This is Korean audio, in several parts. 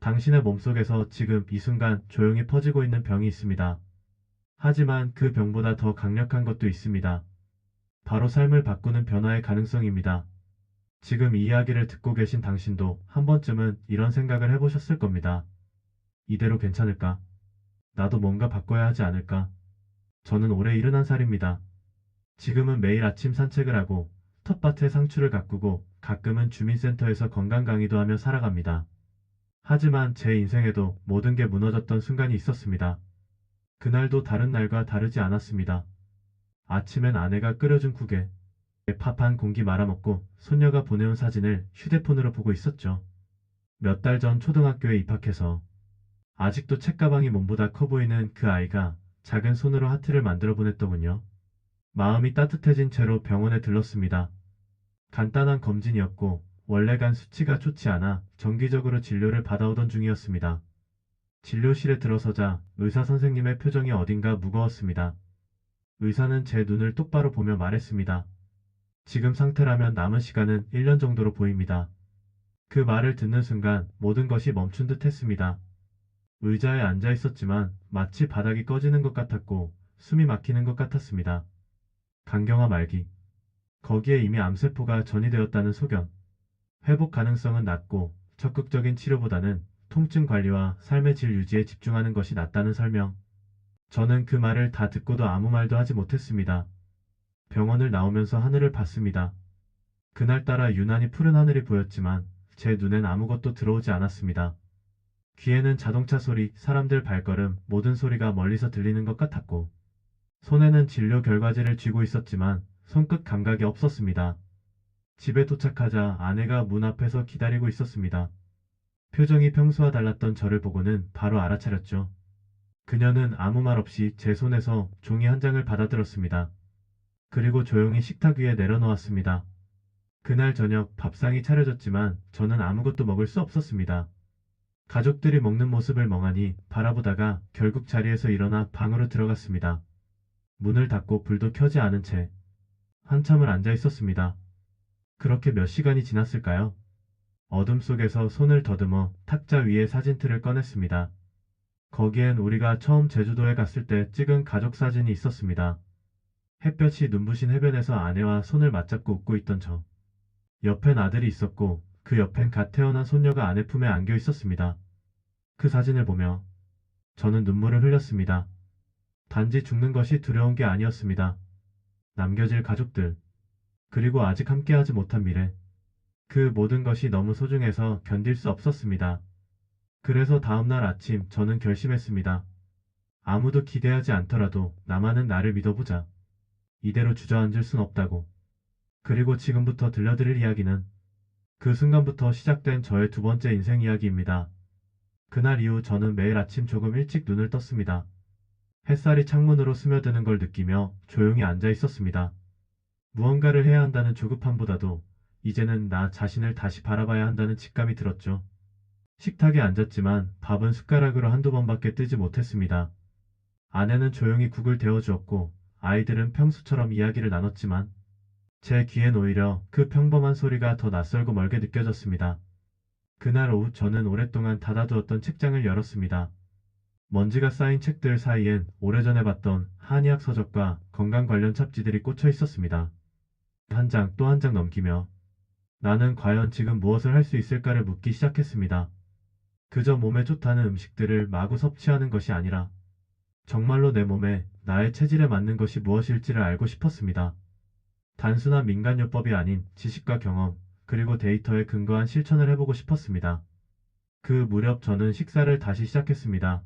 당신의 몸속에서 지금 이 순간 조용히 퍼지고 있는 병이 있습니다. 하지만 그 병보다 더 강력한 것도 있습니다. 바로 삶을 바꾸는 변화의 가능성입니다. 지금 이 이야기를 듣고 계신 당신도 한 번쯤은 이런 생각을 해보셨을 겁니다. 이대로 괜찮을까? 나도 뭔가 바꿔야 하지 않을까? 저는 올해 71살입니다. 지금은 매일 아침 산책을 하고 텃밭에 상추를 가꾸고 가끔은 주민센터에서 건강 강의도 하며 살아갑니다. 하지만 제 인생에도 모든 게 무너졌던 순간이 있었습니다. 그날도 다른 날과 다르지 않았습니다. 아침엔 아내가 끓여준 국에 밥 한 공기 말아먹고 손녀가 보내온 사진을 휴대폰으로 보고 있었죠. 몇 달 전 초등학교에 입학해서 아직도 책가방이 몸보다 커 보이는 그 아이가 작은 손으로 하트를 만들어 보냈더군요. 마음이 따뜻해진 채로 병원에 들렀습니다. 간단한 검진이었고 원래 간 수치가 좋지 않아 정기적으로 진료를 받아오던 중이었습니다. 진료실에 들어서자 의사 선생님의 표정이 어딘가 무거웠습니다. 의사는 제 눈을 똑바로 보며 말했습니다. 지금 상태라면 남은 시간은 1년 정도로 보입니다. 그 말을 듣는 순간 모든 것이 멈춘 듯 했습니다. 의자에 앉아 있었지만 마치 바닥이 꺼지는 것 같았고 숨이 막히는 것 같았습니다. 간경화 말기. 거기에 이미 암세포가 전이되었다는 소견. 회복 가능성은 낮고 적극적인 치료보다는 통증 관리와 삶의 질 유지에 집중하는 것이 낫다는 설명. 저는 그 말을 다 듣고도 아무 말도 하지 못했습니다. 병원을 나오면서 하늘을 봤습니다. 그날따라 유난히 푸른 하늘이 보였지만 제 눈엔 아무것도 들어오지 않았습니다. 귀에는 자동차 소리, 사람들 발걸음, 모든 소리가 멀리서 들리는 것 같았고 손에는 진료 결과지를 쥐고 있었지만 손끝 감각이 없었습니다. 집에 도착하자 아내가 문 앞에서 기다리고 있었습니다. 표정이 평소와 달랐던 저를 보고는 바로 알아차렸죠. 그녀는 아무 말 없이 제 손에서 종이 한 장을 받아들었습니다. 그리고 조용히 식탁 위에 내려놓았습니다. 그날 저녁 밥상이 차려졌지만 저는 아무것도 먹을 수 없었습니다. 가족들이 먹는 모습을 멍하니 바라보다가 결국 자리에서 일어나 방으로 들어갔습니다. 문을 닫고 불도 켜지 않은 채 한참을 앉아 있었습니다. 그렇게 몇 시간이 지났을까요? 어둠 속에서 손을 더듬어 탁자 위에 사진틀을 꺼냈습니다. 거기엔 우리가 처음 제주도에 갔을 때 찍은 가족 사진이 있었습니다. 햇볕이 눈부신 해변에서 아내와 손을 맞잡고 웃고 있던 저. 옆엔 아들이 있었고 그 옆엔 갓 태어난 손녀가 아내 품에 안겨 있었습니다. 그 사진을 보며 저는 눈물을 흘렸습니다. 단지 죽는 것이 두려운 게 아니었습니다. 남겨질 가족들, 그리고 아직 함께하지 못한 미래. 그 모든 것이 너무 소중해서 견딜 수 없었습니다. 그래서 다음날 아침 저는 결심했습니다. 아무도 기대하지 않더라도 나만은 나를 믿어보자. 이대로 주저앉을 순 없다고. 그리고 지금부터 들려드릴 이야기는 그 순간부터 시작된 저의 두 번째 인생 이야기입니다. 그날 이후 저는 매일 아침 조금 일찍 눈을 떴습니다. 햇살이 창문으로 스며드는 걸 느끼며 조용히 앉아 있었습니다. 무언가를 해야 한다는 조급함보다도 이제는 나 자신을 다시 바라봐야 한다는 직감이 들었죠. 식탁에 앉았지만 밥은 숟가락으로 한두 번밖에 뜨지 못했습니다. 아내는 조용히 국을 데워주었고 아이들은 평소처럼 이야기를 나눴지만 제 귀엔 오히려 그 평범한 소리가 더 낯설고 멀게 느껴졌습니다. 그날 오후 저는 오랫동안 닫아두었던 책장을 열었습니다. 먼지가 쌓인 책들 사이엔 오래전에 봤던 한의학 서적과 건강 관련 잡지들이 꽂혀 있었습니다. 한 장 또 한 장 넘기며 나는 과연 지금 무엇을 할 수 있을까를 묻기 시작했습니다. 그저 몸에 좋다는 음식들을 마구 섭취하는 것이 아니라 정말로 내 몸에 나의 체질에 맞는 것이 무엇일지를 알고 싶었습니다. 단순한 민간요법이 아닌 지식과 경험, 그리고 데이터에 근거한 실천을 해보고 싶었습니다. 그 무렵 저는 식사를 다시 시작했습니다.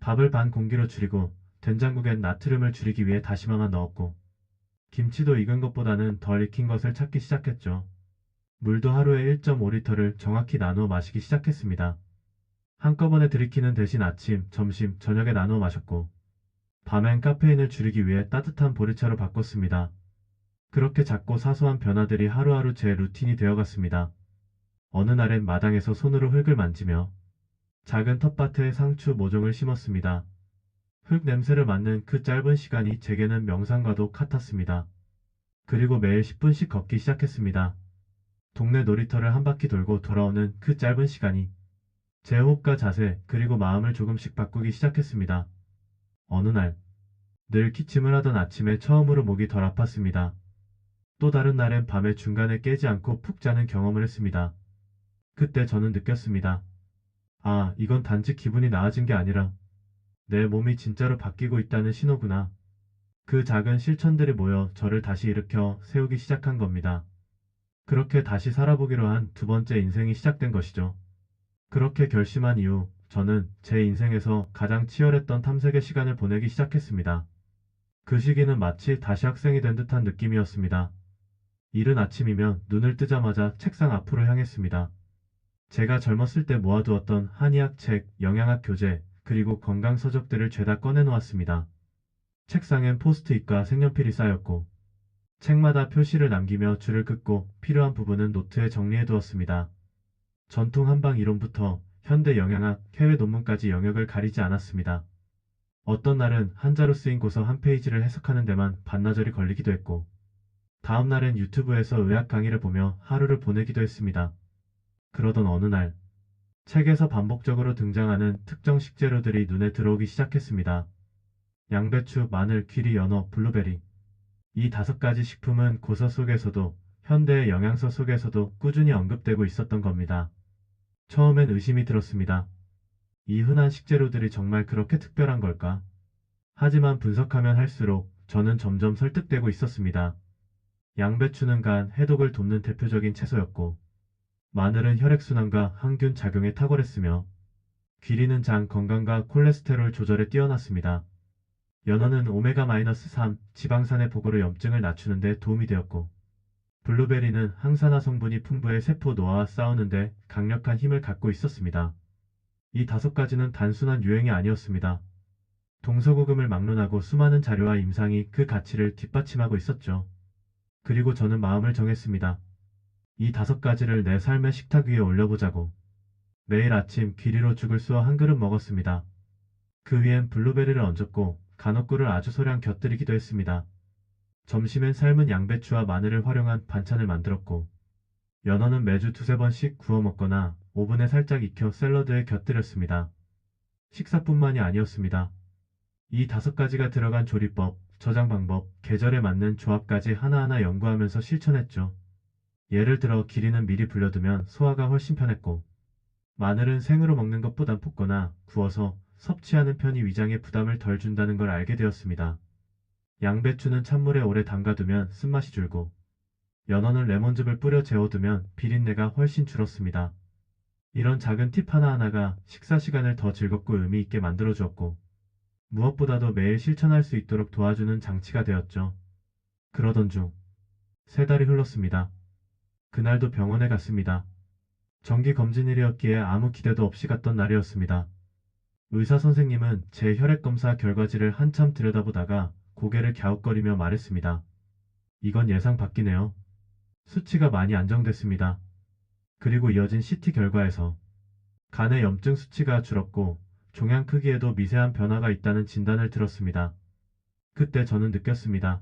밥을 반 공기로 줄이고 된장국엔 나트륨을 줄이기 위해 다시마만 넣었고 김치도 익은 것보다는 덜 익힌 것을 찾기 시작했죠. 물도 하루에 1.5리터를 정확히 나누어 마시기 시작했습니다. 한꺼번에 들이키는 대신 아침, 점심, 저녁에 나누어 마셨고 밤엔 카페인을 줄이기 위해 따뜻한 보리차로 바꿨습니다. 그렇게 작고 사소한 변화들이 하루하루 제 루틴이 되어갔습니다. 어느 날엔 마당에서 손으로 흙을 만지며 작은 텃밭에 상추 모종을 심었습니다. 흙 냄새를 맡는 그 짧은 시간이 제게는 명상과도 같았습니다. 그리고 매일 10분씩 걷기 시작했습니다. 동네 놀이터를 한 바퀴 돌고 돌아오는 그 짧은 시간이 제 호흡과 자세, 그리고 마음을 조금씩 바꾸기 시작했습니다. 어느 날, 늘 기침을 하던 아침에 처음으로 목이 덜 아팠습니다. 또 다른 날엔 밤에 중간에 깨지 않고 푹 자는 경험을 했습니다. 그때 저는 느꼈습니다. 아, 이건 단지 기분이 나아진 게 아니라 내 몸이 진짜로 바뀌고 있다는 신호구나. 그 작은 실천들이 모여 저를 다시 일으켜 세우기 시작한 겁니다. 그렇게 다시 살아보기로 한 두 번째 인생이 시작된 것이죠. 그렇게 결심한 이후 저는 제 인생에서 가장 치열했던 탐색의 시간을 보내기 시작했습니다. 그 시기는 마치 다시 학생이 된 듯한 느낌이었습니다. 이른 아침이면 눈을 뜨자마자 책상 앞으로 향했습니다. 제가 젊었을 때 모아두었던 한의학 책, 영양학 교재, 그리고 건강 서적들을 죄다 꺼내놓았습니다. 책상엔 포스트잇과 색연필이 쌓였고 책마다 표시를 남기며 줄을 긋고 필요한 부분은 노트에 정리해두었습니다. 전통 한방 이론부터 현대 영양학, 해외 논문까지 영역을 가리지 않았습니다. 어떤 날은 한자로 쓰인 고서 한 페이지를 해석하는 데만 반나절이 걸리기도 했고 다음 날엔 유튜브에서 의학 강의를 보며 하루를 보내기도 했습니다. 그러던 어느 날 책에서 반복적으로 등장하는 특정 식재료들이 눈에 들어오기 시작했습니다. 양배추, 마늘, 귀리, 연어, 블루베리. 이 5가지 식품은 고서 속에서도 현대의 영양서 속에서도 꾸준히 언급되고 있었던 겁니다. 처음엔 의심이 들었습니다. 이 흔한 식재료들이 정말 그렇게 특별한 걸까? 하지만 분석하면 할수록 저는 점점 설득되고 있었습니다. 양배추는 간, 해독을 돕는 대표적인 채소였고 마늘은 혈액순환과 항균 작용에 탁월했으며 귀리는 장 건강과 콜레스테롤 조절에 뛰어났습니다. 연어는 오메가-3 지방산의 보고로 염증을 낮추는 데 도움이 되었고 블루베리는 항산화 성분이 풍부해 세포 노화와 싸우는데 강력한 힘을 갖고 있었습니다. 이 5가지는 단순한 유행이 아니었습니다. 동서고금을 막론하고 수많은 자료와 임상이 그 가치를 뒷받침하고 있었죠. 그리고 저는 마음을 정했습니다. 이 5가지를 내 삶의 식탁 위에 올려보자고. 매일 아침 귀리로 죽을 쏘아 한 그릇 먹었습니다. 그 위엔 블루베리를 얹었고 간혹꿀을 아주 소량 곁들이기도 했습니다. 점심엔 삶은 양배추와 마늘을 활용한 반찬을 만들었고 연어는 매주 2~3번씩 구워 먹거나 오븐에 살짝 익혀 샐러드에 곁들였습니다. 식사뿐만이 아니었습니다. 이 5가지가 들어간 조리법, 저장 방법, 계절에 맞는 조합까지 하나하나 연구하면서 실천했죠. 예를 들어 기리는 미리 불려두면 소화가 훨씬 편했고 마늘은 생으로 먹는 것보단 볶거나 구워서 섭취하는 편이 위장에 부담을 덜 준다는 걸 알게 되었습니다. 양배추는 찬물에 오래 담가두면 쓴맛이 줄고 연어는 레몬즙을 뿌려 재워두면 비린내가 훨씬 줄었습니다. 이런 작은 팁 하나하나가 식사 시간을 더 즐겁고 의미 있게 만들어주었고 무엇보다도 매일 실천할 수 있도록 도와주는 장치가 되었죠. 그러던 중 3달이 흘렀습니다. 그날도 병원에 갔습니다. 정기검진일이었기에 아무 기대도 없이 갔던 날이었습니다. 의사 선생님은 제 혈액검사 결과지를 한참 들여다보다가 고개를 갸웃거리며 말했습니다. 이건 예상 밖이네요. 수치가 많이 안정됐습니다. 그리고 이어진 CT 결과에서 간의 염증 수치가 줄었고 종양 크기에도 미세한 변화가 있다는 진단을 들었습니다. 그때 저는 느꼈습니다.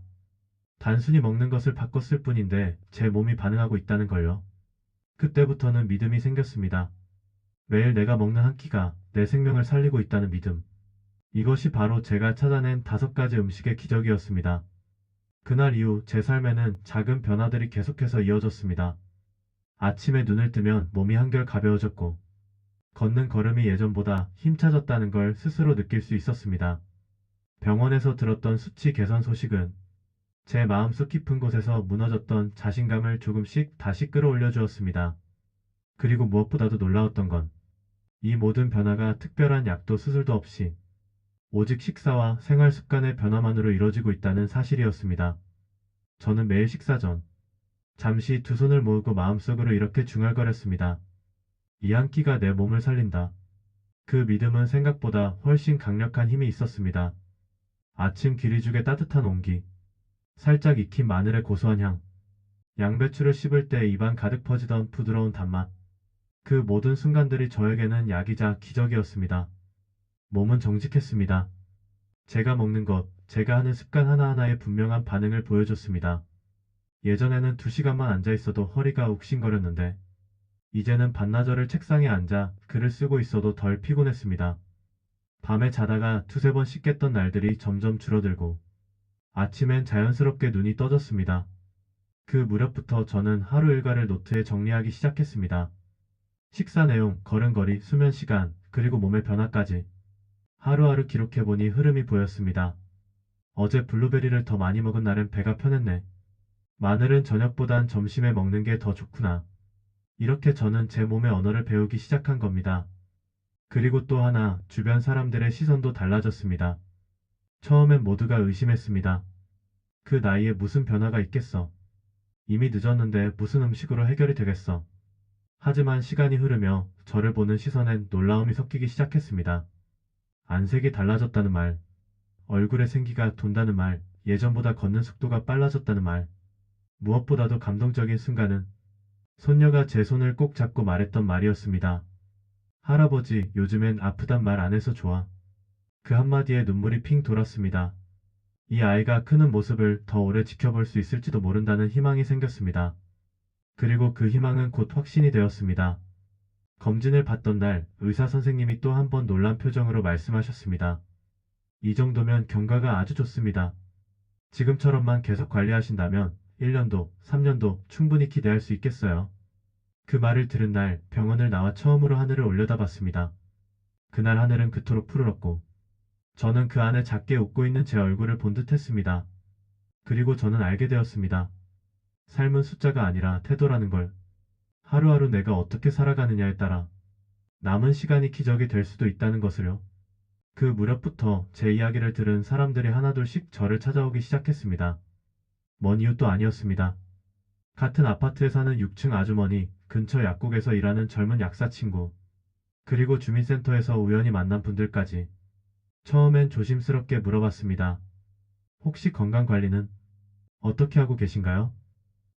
단순히 먹는 것을 바꿨을 뿐인데 제 몸이 반응하고 있다는 걸요. 그때부터는 믿음이 생겼습니다. 매일 내가 먹는 한 끼가 내 생명을 살리고 있다는 믿음. 이것이 바로 제가 찾아낸 5가지 음식의 기적이었습니다. 그날 이후 제 삶에는 작은 변화들이 계속해서 이어졌습니다. 아침에 눈을 뜨면 몸이 한결 가벼워졌고 걷는 걸음이 예전보다 힘차졌다는 걸 스스로 느낄 수 있었습니다. 병원에서 들었던 수치 개선 소식은 제 마음속 깊은 곳에서 무너졌던 자신감을 조금씩 다시 끌어올려 주었습니다. 그리고 무엇보다도 놀라웠던 건 이 모든 변화가 특별한 약도 수술도 없이 오직 식사와 생활 습관의 변화만으로 이루어지고 있다는 사실이었습니다. 저는 매일 식사 전 잠시 두 손을 모으고 마음속으로 이렇게 중얼거렸습니다. 이 한 끼가 내 몸을 살린다. 그 믿음은 생각보다 훨씬 강력한 힘이 있었습니다. 아침 기리죽의 따뜻한 온기, 살짝 익힌 마늘의 고소한 향, 양배추를 씹을 때 입안 가득 퍼지던 부드러운 단맛. 그 모든 순간들이 저에게는 약이자 기적이었습니다. 몸은 정직했습니다. 제가 먹는 것, 제가 하는 습관 하나하나에 분명한 반응을 보여줬습니다. 예전에는 2시간만 앉아있어도 허리가 욱신거렸는데 이제는 반나절을 책상에 앉아 글을 쓰고 있어도 덜 피곤했습니다. 밤에 자다가 두세 번씩 깼던 날들이 점점 줄어들고 아침엔 자연스럽게 눈이 떠졌습니다. 그 무렵부터 저는 하루 일과를 노트에 정리하기 시작했습니다. 식사 내용, 걸음걸이, 수면 시간, 그리고 몸의 변화까지 하루하루 기록해보니 흐름이 보였습니다. 어제 블루베리를 더 많이 먹은 날엔 배가 편했네. 마늘은 저녁보단 점심에 먹는 게 더 좋구나. 이렇게 저는 제 몸의 언어를 배우기 시작한 겁니다. 그리고 또 하나, 주변 사람들의 시선도 달라졌습니다. 처음엔 모두가 의심했습니다. 그 나이에 무슨 변화가 있겠어. 이미 늦었는데 무슨 음식으로 해결이 되겠어. 하지만 시간이 흐르며 저를 보는 시선엔 놀라움이 섞이기 시작했습니다. 안색이 달라졌다는 말, 얼굴에 생기가 돈다는 말, 예전보다 걷는 속도가 빨라졌다는 말, 무엇보다도 감동적인 순간은 손녀가 제 손을 꼭 잡고 말했던 말이었습니다. 할아버지, 요즘엔 아프단 말 안 해서 좋아. 그 한마디에 눈물이 핑 돌았습니다. 이 아이가 크는 모습을 더 오래 지켜볼 수 있을지도 모른다는 희망이 생겼습니다. 그리고 그 희망은 곧 확신이 되었습니다. 검진을 받던 날 의사 선생님이 또 한 번 놀란 표정으로 말씀하셨습니다. 이 정도면 경과가 아주 좋습니다. 지금처럼만 계속 관리하신다면 1년도, 3년도 충분히 기대할 수 있겠어요. 그 말을 들은 날 병원을 나와 처음으로 하늘을 올려다봤습니다. 그날 하늘은 그토록 푸르렀고 저는 그 안에 작게 웃고 있는 제 얼굴을 본 듯했습니다. 그리고 저는 알게 되었습니다. 삶은 숫자가 아니라 태도라는 걸. 하루하루 내가 어떻게 살아가느냐에 따라 남은 시간이 기적이 될 수도 있다는 것을요. 그 무렵부터 제 이야기를 들은 사람들이 하나둘씩 저를 찾아오기 시작했습니다. 먼 이웃도 아니었습니다. 같은 아파트에 사는 6층 아주머니, 근처 약국에서 일하는 젊은 약사 친구, 그리고 주민센터에서 우연히 만난 분들까지. 처음엔 조심스럽게 물어봤습니다. 혹시 건강관리는 어떻게 하고 계신가요?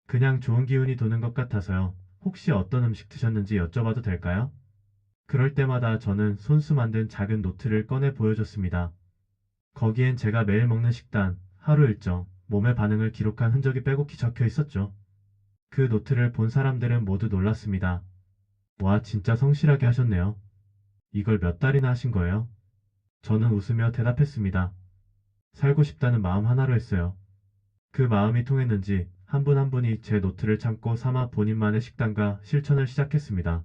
그냥 좋은 기운이 도는 것 같아서요. 혹시 어떤 음식 드셨는지 여쭤봐도 될까요? 그럴 때마다 저는 손수 만든 작은 노트를 꺼내 보여줬습니다. 거기엔 제가 매일 먹는 식단, 하루 일정, 몸의 반응을 기록한 흔적이 빼곡히 적혀 있었죠. 그 노트를 본 사람들은 모두 놀랐습니다. 와, 진짜 성실하게 하셨네요. 이걸 몇 달이나 하신 거예요? 저는 웃으며 대답했습니다. 살고 싶다는 마음 하나로 했어요. 그 마음이 통했는지 한 분 한 분이 제 노트를 참고 삼아 본인만의 식단과 실천을 시작했습니다.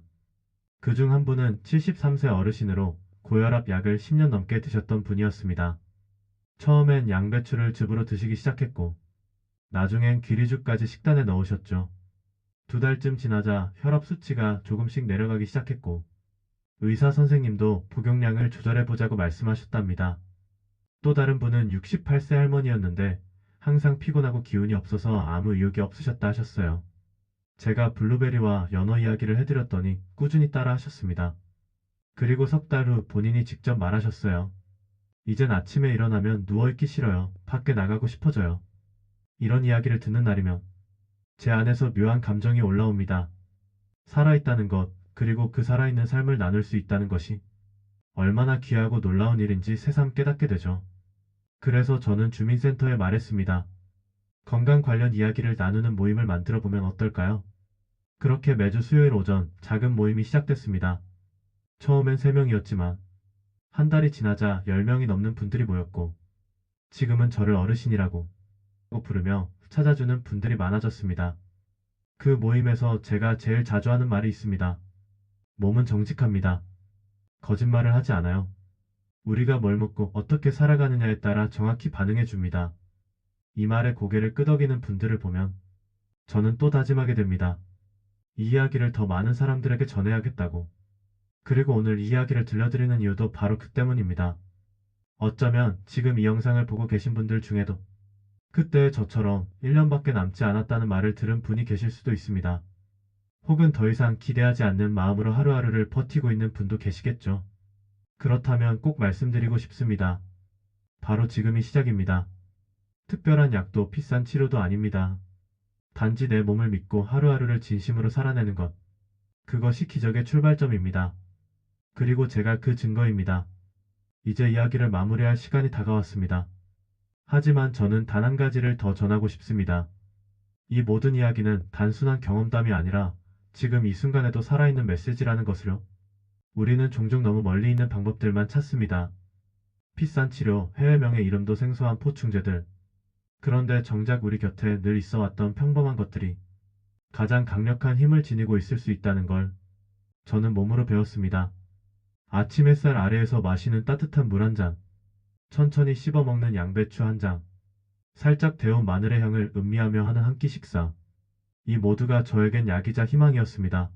그중 한 분은 73세 어르신으로 고혈압 약을 10년 넘게 드셨던 분이었습니다. 처음엔 양배추를 즙으로 드시기 시작했고 나중엔 귀리죽까지 식단에 넣으셨죠. 2달쯤 지나자 혈압 수치가 조금씩 내려가기 시작했고 의사 선생님도 복용량을 조절해보자고 말씀하셨답니다. 또 다른 분은 68세 할머니였는데 항상 피곤하고 기운이 없어서 아무 의욕이 없으셨다 하셨어요. 제가 블루베리와 연어 이야기를 해드렸더니 꾸준히 따라 하셨습니다. 그리고 석 달 후 본인이 직접 말하셨어요. 이젠 아침에 일어나면 누워있기 싫어요. 밖에 나가고 싶어져요. 이런 이야기를 듣는 날이면 제 안에서 묘한 감정이 올라옵니다. 살아있다는 것, 그리고 그 살아있는 삶을 나눌 수 있다는 것이 얼마나 귀하고 놀라운 일인지 새삼 깨닫게 되죠. 그래서 저는 주민센터에 말했습니다. 건강 관련 이야기를 나누는 모임을 만들어 보면 어떨까요? 그렇게 매주 수요일 오전 작은 모임이 시작됐습니다. 처음엔 3명이었지만 한 달이 지나자 10명이 넘는 분들이 모였고 지금은 저를 어르신이라고 부르며 찾아주는 분들이 많아졌습니다. 그 모임에서 제가 제일 자주 하는 말이 있습니다. 몸은 정직합니다. 거짓말을 하지 않아요. 우리가 뭘 먹고 어떻게 살아가느냐에 따라 정확히 반응해 줍니다. 이 말에 고개를 끄덕이는 분들을 보면 저는 또 다짐하게 됩니다. 이 이야기를 더 많은 사람들에게 전해야겠다고. 그리고 오늘 이 이야기를 들려드리는 이유도 바로 그 때문입니다. 어쩌면 지금 이 영상을 보고 계신 분들 중에도 그때의 저처럼 1년밖에 남지 않았다는 말을 들은 분이 계실 수도 있습니다. 혹은 더 이상 기대하지 않는 마음으로 하루하루를 버티고 있는 분도 계시겠죠. 그렇다면 꼭 말씀드리고 싶습니다. 바로 지금이 시작입니다. 특별한 약도 비싼 치료도 아닙니다. 단지 내 몸을 믿고 하루하루를 진심으로 살아내는 것. 그것이 기적의 출발점입니다. 그리고 제가 그 증거입니다. 이제 이야기를 마무리할 시간이 다가왔습니다. 하지만 저는 단 한 가지를 더 전하고 싶습니다. 이 모든 이야기는 단순한 경험담이 아니라 지금 이 순간에도 살아있는 메시지라는 것을요. 우리는 종종 너무 멀리 있는 방법들만 찾습니다. 비싼 치료, 해외 명예 이름도 생소한 포충제들. 그런데 정작 우리 곁에 늘 있어 왔던 평범한 것들이 가장 강력한 힘을 지니고 있을 수 있다는 걸 저는 몸으로 배웠습니다. 아침 햇살 아래에서 마시는 따뜻한 물 한 잔, 천천히 씹어 먹는 양배추 한 장, 살짝 데운 마늘의 향을 음미하며 하는 한 끼 식사. 이 모두가 저에겐 약이자 희망이었습니다.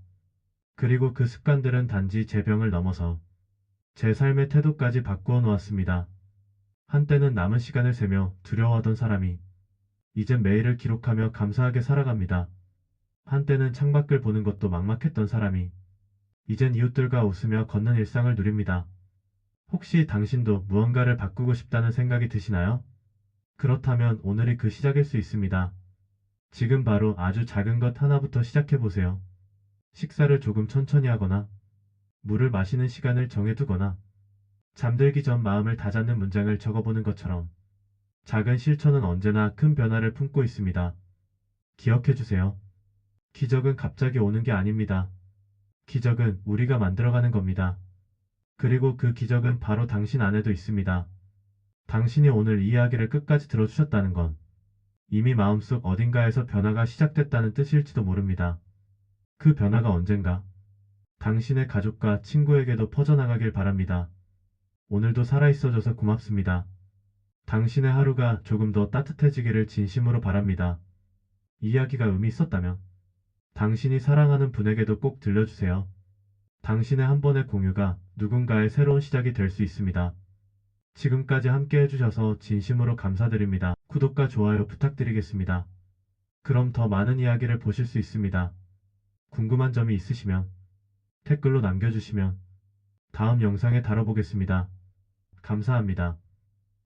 그리고 그 습관들은 단지 제 병을 넘어서 제 삶의 태도까지 바꾸어 놓았습니다. 한때는 남은 시간을 세며 두려워하던 사람이 이젠 매일을 기록하며 감사하게 살아갑니다. 한때는 창밖을 보는 것도 막막했던 사람이 이젠 이웃들과 웃으며 걷는 일상을 누립니다. 혹시 당신도 무언가를 바꾸고 싶다는 생각이 드시나요? 그렇다면 오늘이 그 시작일 수 있습니다. 지금 바로 아주 작은 것 하나부터 시작해보세요. 식사를 조금 천천히 하거나, 물을 마시는 시간을 정해두거나, 잠들기 전 마음을 다잡는 문장을 적어보는 것처럼 작은 실천은 언제나 큰 변화를 품고 있습니다. 기억해주세요. 기적은 갑자기 오는 게 아닙니다. 기적은 우리가 만들어가는 겁니다. 그리고 그 기적은 바로 당신 안에도 있습니다. 당신이 오늘 이 이야기를 끝까지 들어주셨다는 건 이미 마음속 어딘가에서 변화가 시작됐다는 뜻일지도 모릅니다. 그 변화가 언젠가 당신의 가족과 친구에게도 퍼져나가길 바랍니다. 오늘도 살아있어줘서 고맙습니다. 당신의 하루가 조금 더 따뜻해지기를 진심으로 바랍니다. 이야기가 의미 있었다면 당신이 사랑하는 분에게도 꼭 들려주세요. 당신의 한 번의 공유가 누군가의 새로운 시작이 될 수 있습니다. 지금까지 함께 해주셔서 진심으로 감사드립니다. 구독과 좋아요 부탁드리겠습니다. 그럼 더 많은 이야기를 보실 수 있습니다. 궁금한 점이 있으시면 댓글로 남겨주시면 다음 영상에 다뤄보겠습니다. 감사합니다.